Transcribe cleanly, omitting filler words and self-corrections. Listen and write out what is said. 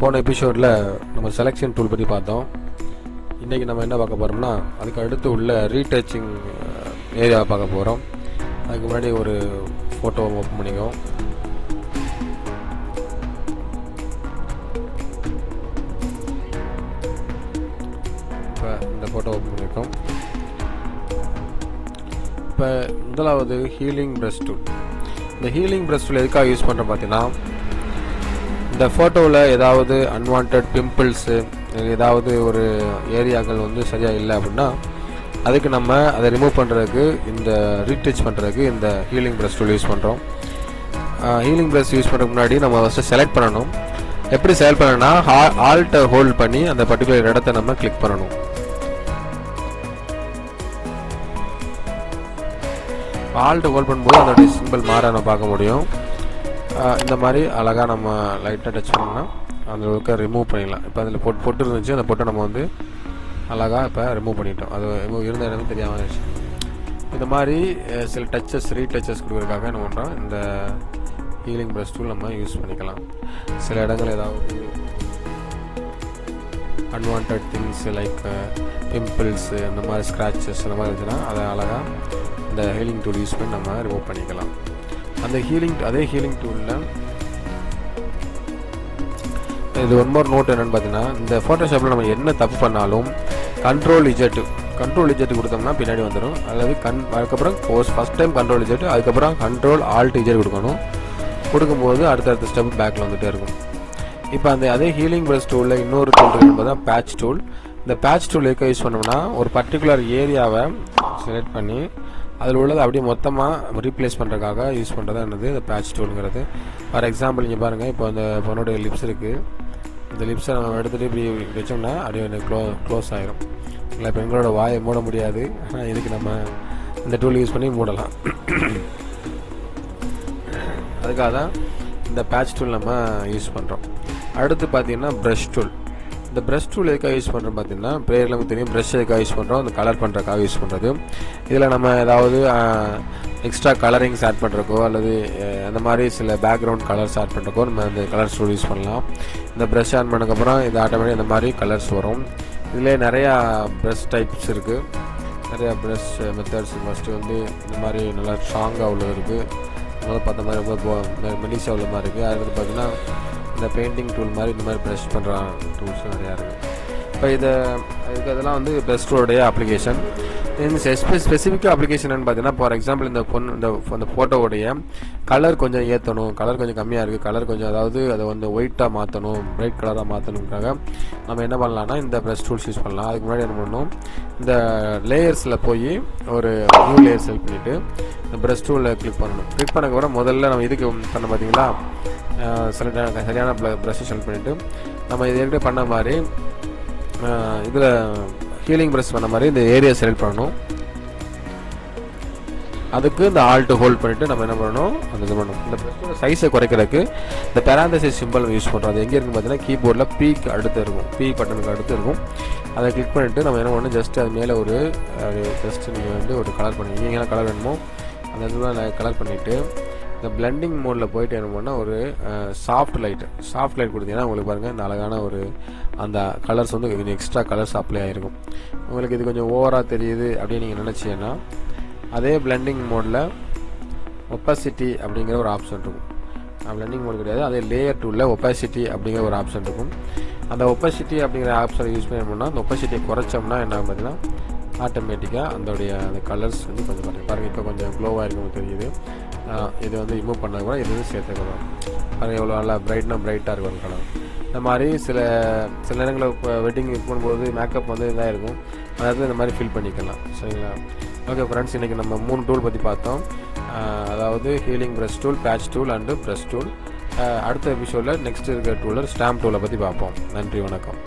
போன எபிசோடில் நம்ம செலெக்ஷன் டூல் பற்றி பார்த்தோம். இன்றைக்கி நம்ம என்ன பார்க்க போகிறோம்னா, அதுக்கு அடுத்து உள்ள ரீடச்சிங் ஏரியாவை பார்க்க போகிறோம். அதுக்கு முன்னாடி ஒரு ஃபோட்டோ ஓப்பன் பண்ணிக்கோம். இப்போ இந்த ஃபோட்டோ ஓப்பன் பண்ணியிருக்கோம். இப்போ முதலாவது ஹீலிங் ப்ரஷ் டூல். இந்த ஹீலிங் ப்ரஷ் டூல் எதுக்காக யூஸ் பண்ணுறோம் பார்த்தீங்கன்னா, இந்த ஃபோட்டோவில் ஏதாவது அன்வான்ட் பிம்பிள்ஸு, ஏதாவது ஒரு ஏரியாக்கள் வந்து சரியாக இல்லை அப்படின்னா அதுக்கு நம்ம அதை ரிமூவ் பண்ணுறதுக்கு, இந்த ரீடச் பண்ணுறதுக்கு இந்த ஹீலிங் ப்ரஷ் டூல் யூஸ் பண்ணுறோம். ஹீலிங் ப்ரஷ் யூஸ் பண்ணுறதுக்கு முன்னாடி நம்ம ஃபஸ்ட்டு செலக்ட் பண்ணணும். எப்படி செலக்ட் பண்ணணும்னா, ஆல்ட்டை ஹோல்ட் பண்ணி அந்த பர்டிகுலர் இடத்த நம்ம கிளிக் பண்ணணும். ஆல்ட்டை ஹோல்ட் பண்ணும்போது அதோடைய சிம்பிள் மாற நம்ம பார்க்க முடியும். இந்த மாதிரி அழகாக நம்ம லைட்டாக டச் பண்ணோம்னா அந்த அளவுக்கு ரிமூவ் பண்ணிடலாம். இப்போ அதில் பொட்டு இருந்துச்சு, அந்த பொட்டை நம்ம வந்து அழகாக இப்போ ரிமூவ் பண்ணிட்டோம். அது இருந்த இடமே தெரியாமல் இருந்துச்சு. இந்த மாதிரி சில டச்சஸ், ரீடச்சஸ் கொடுக்குறதுக்காக என்ன பண்ணுறோம், இந்த ஹீலிங் ப்ரஷ் டூல் நம்ம யூஸ் பண்ணிக்கலாம். சில இடங்கள் ஏதாவது அன்வான்ட் திங்ஸ் லைக் பிம்பிள்ஸு, அந்த மாதிரி ஸ்க்ராச்சஸ் அந்த மாதிரி இருந்துச்சுன்னா அதை அழகாக இந்த ஹீலிங் டூல் யூஸ் பண்ணி நம்ம ரிமூவ் பண்ணிக்கலாம். அதே ஹீலிங் டூலில் இது ஒன் மோர் நோட் என்னென்னு பார்த்தீங்கன்னா, இந்த ஃபோட்டோஷாப்பில் நம்ம என்ன தப்பு பண்ணாலும் கண்ட்ரோல் இஜெட் கொடுத்தோம்னா பின்னாடி வந்துடும். அல்லது அதுக்கப்புறம் ஃபஸ்ட் டைம் கண்ட்ரோல் இஜெட், அதுக்கப்புறம் கண்ட்ரோல் ஆல்ட் இஜெட் கொடுக்கணும். கொடுக்கும்போது அடுத்தடுத்த ஸ்டெப் பேக்கில் வந்துகிட்டே இருக்கும். இப்போ அதே ஹீலிங் ப்ரஷ் டூலில் இன்னொரு டூல் இருக்குன்னு பார்த்தா பேட்ச் டூல். இந்த பேட்ச் டூல் எதுக்கு யூஸ் பண்ணோம்னா, ஒரு பர்டிகுலர் ஏரியாவை செலக்ட் பண்ணி அதில் உள்ளதை அப்படியே மொத்தமாக ரீப்ளேஸ் பண்ணுறதுக்காக யூஸ் பண்ணுறது என்னது இந்த பேட்ச் டூலுங்கிறது. ஃபார் எக்ஸாம்பிள் இங்கே பாருங்கள், இப்போ அந்த பொண்ணுடைய லிப்ஸ் இருக்குது. இந்த லிப்ஸை நம்ம எடுத்துகிட்டு இப்படி வச்சோம்னா அப்படியே க்ளோஸ் ஆகிரும். இல்லை, பெண்களோட வாயை மூட முடியாது. ஆனால் இதுக்கு நம்ம இந்த டூல் யூஸ் பண்ணி மூடலாம். அதுக்காக தான் இந்த பேட்ச் டூல் நம்ம யூஸ் பண்ணுறோம். அடுத்து பார்த்தீங்கன்னா ப்ரஷ் டூல். இந்த ப்ரஷ் டூல் எதுக்காக யூஸ் பண்ணுறோம் பார்த்தீங்கன்னா, ப்ரேயரில் நமக்கு தெரியும் ப்ரஷ் எதுக்காக யூஸ் பண்ணுறோம், அந்த கலர் பண்ணுறதுக்காக யூஸ் பண்ணுறது. இதில் நம்ம ஏதாவது எக்ஸ்ட்ரா கலரிங்ஸ் ஆட் பண்ணுறக்கோ அல்லது அந்த மாதிரி சில பேக்ரவுண்ட் கலர்ஸ் ஆட் பண்ணுறக்கோ நம்ம இந்த கலர்ஸ் டூல் யூஸ் பண்ணலாம். இந்த ப்ரஷ் ஆன் பண்ணக்கப்புறம் இது ஆட்டோமேட்டிக் இந்த மாதிரி கலர்ஸ் வரும். இதிலே நிறையா ப்ரஷ் டைப்ஸ் இருக்குது, நிறையா ப்ரஷ் மெத்தட்ஸ். ஃபஸ்ட்டு வந்து இந்த மாதிரி நல்லா ஸ்ட்ராங்காக உள்ளது இருக்குது, முதல்ல பார்த்த மாதிரி ரொம்ப மெலிசாக உள்ள மாதிரி இருக்குது. அடுத்து பார்த்திங்கன்னா இந்த பெயிண்டிங் டூல் மாதிரி இந்த மாதிரி ப்ரஷ் பண்ணுற டூல்ஸ் நிறையா இருக்குது. இப்போ இதெல்லாம் வந்து ப்ரஷ் டூலோடைய அப்ளிகேஷன். இந்த ஸ்பெசிஃபிக்காக அப்ளிகேஷன் பார்த்தீங்கன்னா, ஃபார் எக்ஸாம்பிள் இந்த ஃபோட்டோவுடைய கலர் கொஞ்சம் ஏற்றணும், கலர் கொஞ்சம் கம்மியாக இருக்குது, கலர் கொஞ்சம் அதாவது அதை வந்து ஒயிட்டாக மாற்றணும், பிரைட் கலராக மாற்றணுங்கிறக்காக நம்ம என்ன பண்ணலாம்னா இந்த ப்ரஷ் டூல்ஸ் யூஸ் பண்ணலாம். அதுக்கு முன்னாடி என்ன பண்ணணும், இந்த லேயர்ஸில் போய் ஒரு நியூ லேயர் செலக்ட் பண்ணிவிட்டு இந்த ப்ரஷ் டூலில் கிளிக் பண்ணணும். கிளிக் பண்ணக்கப்புறம் முதல்ல நம்ம இதுக்கு பண்ண பார்த்தீங்களா, சரியான ப்ரஷ்ஷை செலக்ட் பண்ணிவிட்டு நம்ம இது ஏற்கனவே பண்ண மாதிரி இதில் ஹீலிங் ப்ரஷ் பண்ண மாதிரி இந்த ஏரியா செலக்ட் பண்ணணும். அதுக்கு இந்த ஆல்ட் ஹோல்ட் பண்ணிவிட்டு நம்ம என்ன பண்ணணும், அந்த இது பண்ணணும். இந்த ப்ரஷ்ஷோட சைஸை குறைக்கிறதுக்கு இந்த பெராந்தசிஸ் சிம்பிள் யூஸ் பண்ணுறோம். அது எங்கே இருக்குன்னு பார்த்தீங்கன்னா, கீபோர்டில் பீக்கு அடுத்து இருக்கும், பி பட்டனுக்கு அடுத்து இருக்கும். அதை கிளிக் பண்ணிவிட்டு நம்ம என்ன பண்ணணும், ஜஸ்ட் அது மேலே ஒரு நீங்கள் வந்து ஒரு கலர் பண்ணுவீங்க. நீங்கள் என்ன கலர் வேணுமோ அந்த இடத்துல கலர் பண்ணிவிட்டு இந்த பிளெண்டிங் மோடில் போய்ட்டு என்ன பண்ணால் ஒரு சாஃப்ட் லைட் கொடுத்தீங்கன்னா உங்களுக்கு பாருங்கள் இந்த அழகான ஒரு அந்த கலர்ஸ் வந்து கொஞ்சம் எக்ஸ்ட்ரா கலர்ஸ் அப்ளை ஆகிருக்கும். உங்களுக்கு இது கொஞ்சம் ஓவராக தெரியுது அப்படின்னு நீங்கள் நினச்சிங்கன்னா, அதே பிளெண்டிங் மோடில் ஒப்பாசிட்டி அப்படிங்கிற ஒரு ஆப்ஷன் இருக்கும். பிளெண்டிங் மோட் கிடையாது, அதே லேயர் டூலில் ஒப்பாசிட்டி அப்படிங்கிற ஒரு ஆப்ஷன் இருக்கும். அந்த ஒப்பாசிட்டி அப்படிங்கிற ஆப்ஷனை யூஸ் பண்ணோம்னா, அந்த ஒப்பாசிட்டியை குறைச்சோம்னா என்ன பார்த்தீங்கன்னா, ஆட்டோமேட்டிக்காக அந்த கலர்ஸ் வந்து கொஞ்சம் பாருங்கள் இப்போ கொஞ்சம் க்ளோவாக இருக்கும் தெரியுது. இது வந்து ரிமூவ் பண்ணது கூட இது வந்து சேர்த்துக்கலாம். பாருங்கள் எவ்வளோ நல்லா பிரைட்டாக இருக்கும் கலர். இந்த மாதிரி சில நேரங்களில் இப்போ வெட்டிங் பண்ணும்போது மேக்கப் வந்து இதாக இருக்கும், அதாவது இந்த மாதிரி ஃபில் பண்ணிக்கலாம். சரிங்களா? ஓகே ஃப்ரெண்ட்ஸ், இன்றைக்கி நம்ம 3 டூல் பற்றி பார்த்தோம். அதாவது healing brush tool, patch tool and brush tool. அடுத்த எபிசோடில் நெக்ஸ்ட் இருக்கிற டூலர் ஸ்டாம்ப் டூலை பற்றி பார்ப்போம். நன்றி, வணக்கம்.